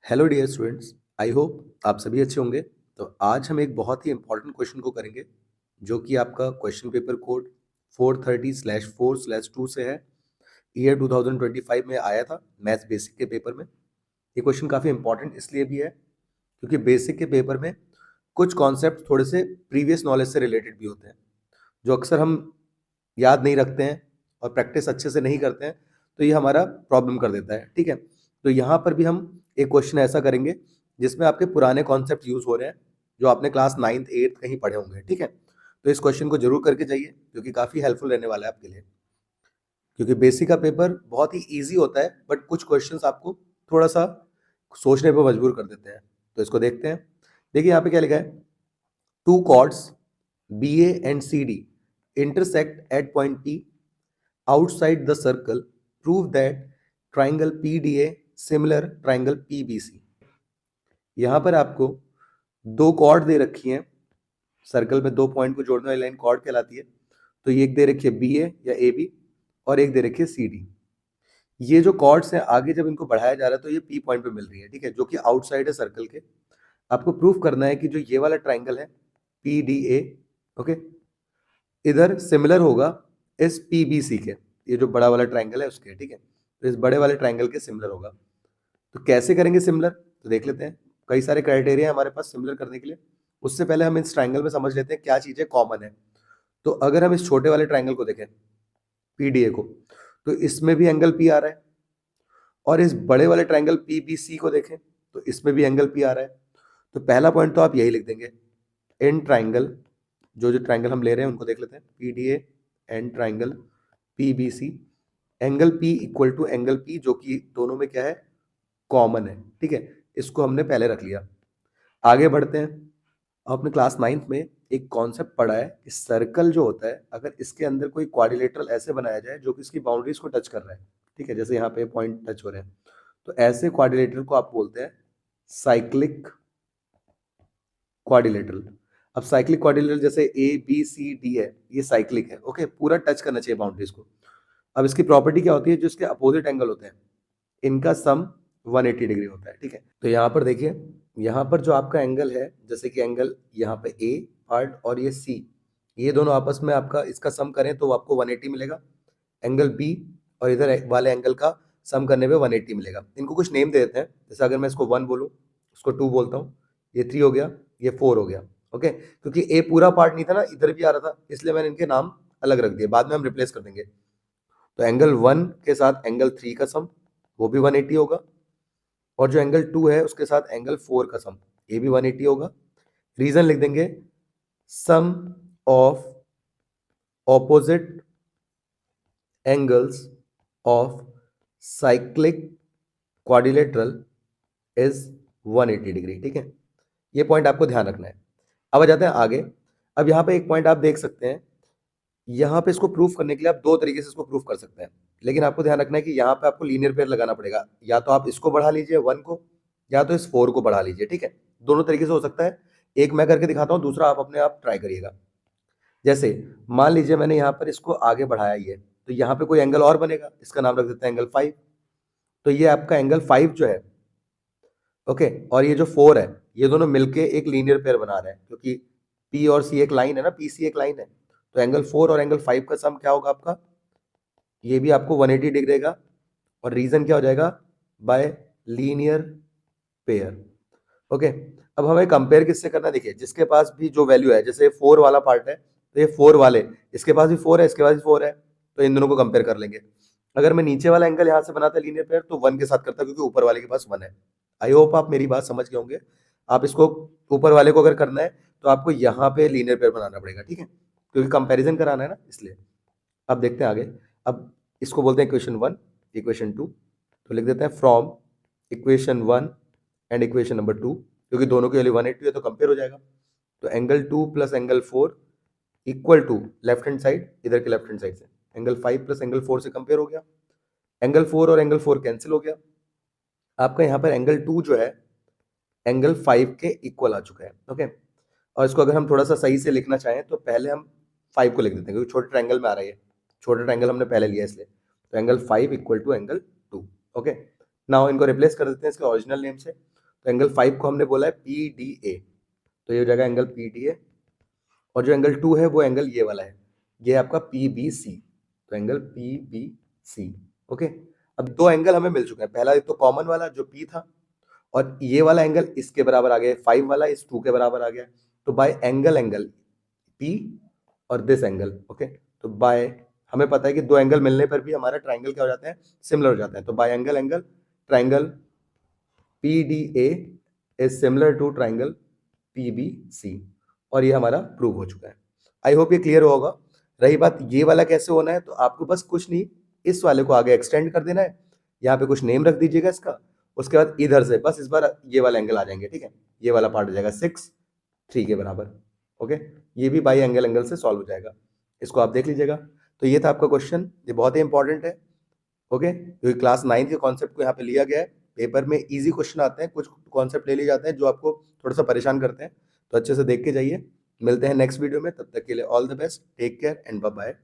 Hello dear students, I hope आप सभी अच्छे होंगे। तो आज हम एक बहुत ही इंपॉर्टेंट क्वेश्चन को करेंगे जो कि आपका क्वेश्चन पेपर कोड 430/4/2 से है। ईयर 2025 में आया था मैथ्स बेसिक के पेपर में। ये क्वेश्चन काफ़ी इंपॉर्टेंट इसलिए भी है क्योंकि बेसिक के पेपर में कुछ कॉन्सेप्ट थोड़े से प्रीवियस नॉलेज से रिलेटेड भी होते हैं जो अक्सर हम याद नहीं रखते हैं और प्रैक्टिस अच्छे से नहीं करते हैं, तो ये हमारा प्रॉब्लम कर देता है। ठीक है, तो यहाँ पर भी हम एक क्वेश्चन ऐसा करेंगे जिसमें आपके पुराने कॉन्सेप्ट यूज हो रहे हैं जो आपने क्लास 9th 8th कहीं पढ़े होंगे। ठीक है, तो इस क्वेश्चन को जरूर करके जाइए क्योंकि काफ़ी हेल्पफुल रहने वाला है आपके लिए। क्योंकि बेसिक का पेपर बहुत ही ईजी होता है बट कुछ क्वेश्चंस आपको थोड़ा सा सोचने पर मजबूर कर देते हैं। तो इसको देखते हैं। देखिए यहाँ पे क्या लिखा है, to chords BA and CD intersect at point P outside the circle. Prove that triangle PDA similar triangle PBC। यहाँ पर आपको दो कॉर्ड दे रखी हैं, सर्कल में दो पॉइंट को जोड़ने वाली लाइन कॉर्ड कहलाती है। तो ये एक दे रखी है BA या AB और एक दे रखी है CD। ये जो कॉर्ड्स हैं आगे जब इनको बढ़ाया जा रहा है तो ये P पॉइंट पे मिल रही है, ठीक है, जो कि आउटसाइड है सर्कल के। आपको प्रूफ करना है कि जो ये वाला ट्राइंगल है PDA, ओके, इधर सिमिलर होगा इस PBC के, ये जो बड़ा वाला ट्राइंगल है उसके। ठीक है, तो इस बड़े वाले ट्राइंगल के सिमिलर होगा। तो कैसे करेंगे सिमिलर, तो देख लेते हैं। कई सारे क्राइटेरिया है हमारे पास सिमिलर करने के लिए। उससे पहले हम इस ट्राइंगल में समझ लेते हैं क्या चीजें कॉमन है। तो अगर हम इस छोटे वाले ट्राइंगल को देखें PDA को, तो इसमें भी एंगल P आ रहा है, और इस बड़े वाले ट्राइंगल PBC को देखें तो इसमें भी एंगल P आ रहा है। तो पहला पॉइंट तो आप यही लिख देंगे, इन ट्राइंगल, जो जो ट्राइंगल हम ले रहे हैं उनको देख लेते हैं, PDA and triangle PBC, angle P equal to angle P, जो कि दोनों में क्या है, कॉमन है। ठीक है, इसको हमने पहले रख लिया। आगे बढ़ते हैं। आपने क्लास 9th में एक कॉन्सेप्ट पढ़ा है कि सर्कल जो होता है अगर इसके अंदर कोई क्वाड्रिलेटरल ऐसे बनाया जाए जो कि इसकी बाउंड्रीज को टच कर रहा है, ठीक है, जैसे यहाँ पे पॉइंट टच हो रहे हैं, तो ऐसे क्वाड्रिलेटरल को आप बोलते हैं साइक्लिक क्वाड्रिलेटरल। अब साइक्लिक क्वाड्रिलेटरल जैसे ABCD है, ये साइक्लिक है, ओके, पूरा टच करना चाहिए बाउंड्रीज को। अब इसकी प्रॉपर्टी क्या होती है, जो इसके अपोजिट एंगल होते हैं इनका सम 180 डिग्री होता है। ठीक है, तो यहाँ पर देखिए, यहाँ पर जो आपका एंगल है, जैसे कि एंगल यहाँ पे A पार्ट और ये C, ये दोनों आपस में आपका इसका सम करें तो आपको 180 मिलेगा। एंगल B और इधर वाले एंगल का सम करने पे 180 मिलेगा। इनको कुछ नेम दे देते हैं, जैसे अगर मैं इसको 1 बोलूँ, उसको 2 बोलता हूँ, ये 3 हो गया, ये 4 हो गया। ओके, क्योंकि A पूरा पार्ट नहीं था ना, इधर भी आ रहा था, इसलिए मैंने इनके नाम अलग रख दिए, बाद में हम रिप्लेस कर देंगे। तो एंगल 1 के साथ एंगल 3 का सम वो भी 180 होगा, और जो एंगल 2 है उसके साथ एंगल 4 का सम ये भी 180 होगा। रीजन लिख देंगे, sum of opposite angles of cyclic quadrilateral is 180 degree. ठीक है, ये पॉइंट आपको ध्यान रखना है। अब आ जाते हैं आगे। अब यहाँ पे एक पॉइंट आप देख सकते हैं, यहाँ पे इसको प्रूफ करने के लिए आप दो तरीके से इसको प्रूफ कर सकते हैं, लेकिन आपको ध्यान रखना है कि यहाँ पे आपको लीनियर पेयर लगाना पड़ेगा। या तो आप इसको बढ़ा लीजिए 1 को, या तो इस 4 को बढ़ा लीजिए। ठीक है, दोनों तरीके से हो सकता है। एक मैं करके दिखाता हूँ, दूसरा आप अपने आप ट्राई करिएगा। जैसे मान लीजिए मैंने यहाँ पर इसको आगे बढ़ाया, ये तो यहाँ पे कोई एंगल और बनेगा, इसका नाम रख देते हैं एंगल 5। तो ये आपका एंगल 5 जो है, ओके, और ये जो 4 है, ये दोनों मिलके एक लीनियर पेयर बना रहे हैं, क्योंकि P और C एक लाइन है ना, PC एक लाइन है। तो एंगल 4 और एंगल 5 का सम क्या होगा आपका, ये भी आपको 180 डिग्री देगा। और रीजन क्या हो जाएगा, बाय लीनियर पेयर। ओके, अब हमें कंपेयर किससे करना है, देखिए जिसके पास भी जो वैल्यू है, जैसे 4 वाला पार्ट है तो ये 4 वाले, इसके पास भी 4 है, इसके पास भी 4 है, तो इन दोनों को कंपेयर कर लेंगे। अगर मैं नीचे वाला एंगल यहाँ से बनाता लीनियर पेयर तो 1 के साथ करता, क्योंकि ऊपर वाले के पास 1 है। आई होप आप मेरी बात समझ गए होंगे। आप इसको ऊपर वाले को अगर करना है तो आपको यहाँ पे लीनियर पेयर बनाना पड़ेगा, ठीक है, क्योंकि कंपेरिजन कराना है ना, इसलिए। अब देखते हैं आगे। अब इसको बोलते हैं इक्वेशन 1, इक्वेशन 2। तो लिख देते हैं from equation 1 and equation number 2, क्योंकि दोनों की वैल्यू 180 है तो कंपेयर हो जाएगा। तो angle 2 plus angle 4 equal to left hand side, इधर के लेफ्ट हैंड साइड से एंगल 5 प्लस एंगल 4 से कंपेयर हो गया। एंगल 4 और एंगल 4 कैंसिल हो गया। आपका यहाँ पर एंगल 2 जो है एंगल 5 के इक्वल आ चुका है। ओके, और इसको अगर हम थोड़ा सा सही से लिखना चाहें तो पहले हम 5 को लिख देते हैं, क्योंकि छोटे ट्रायंगल में आ रहा है, ये छोटा ट्रायंगल हमने पहले लिया इसलिए। तो angle 5 equal to angle 2। Okay, now इनको रिप्लेस कर देते हैं इसके ओरिजिनल नेम से। तो एंगल 5 को हमने बोला है PDA, तो ये हो जाएगा एंगल PDA। और जो एंगल 2 है वो एंगल ये वाला है, ये आपका PBC, तो एंगल PBC। ओके, अब दो एंगल हमें मिल चुके हैं, पहला एक तो कॉमन वाला जो P था, और ये वाला एंगल इसके बराबर आ गया, 5 वाला इस 2 के बराबर आ गया। तो बाय एंगल P और दिस एंगल, ओके, तो बाय हमें पता है कि दो एंगल मिलने पर भी हमारा ट्राइंगल क्या हो जाता है, सिमिलर हो जाता है। तो by angle triangle PDA is similar to triangle PBC, और ये हमारा प्रूव हो चुका है। आई होप ये क्लियर होगा। रही बात ये वाला कैसे होना है, तो आपको बस कुछ नहीं, इस वाले को आगे एक्सटेंड कर देना है, यहाँ पे कुछ नेम रख दीजिएगा इसका, उसके बाद इधर से बस इस बार ये वाला एंगल आ जाएंगे, ठीक है, ये वाला पार्ट हो जाएगा 6 3 के बराबर। ओके, ये भी बाई एंगल से सॉल्व हो जाएगा, इसको आप देख लीजिएगा। तो ये था आपका क्वेश्चन, ये बहुत ही इंपॉर्टेंट है। ओके, क्योंकि क्लास 9 के कॉन्सेप्ट को यहाँ पे लिया गया है, पेपर में इजी क्वेश्चन आते हैं, कुछ कॉन्सेप्ट ले लिए जाते हैं जो आपको थोड़ा सा परेशान करते हैं, तो अच्छे से देख के जाइए। मिलते हैं नेक्स्ट वीडियो में, तब तक के लिए all the best, take care and bye bye.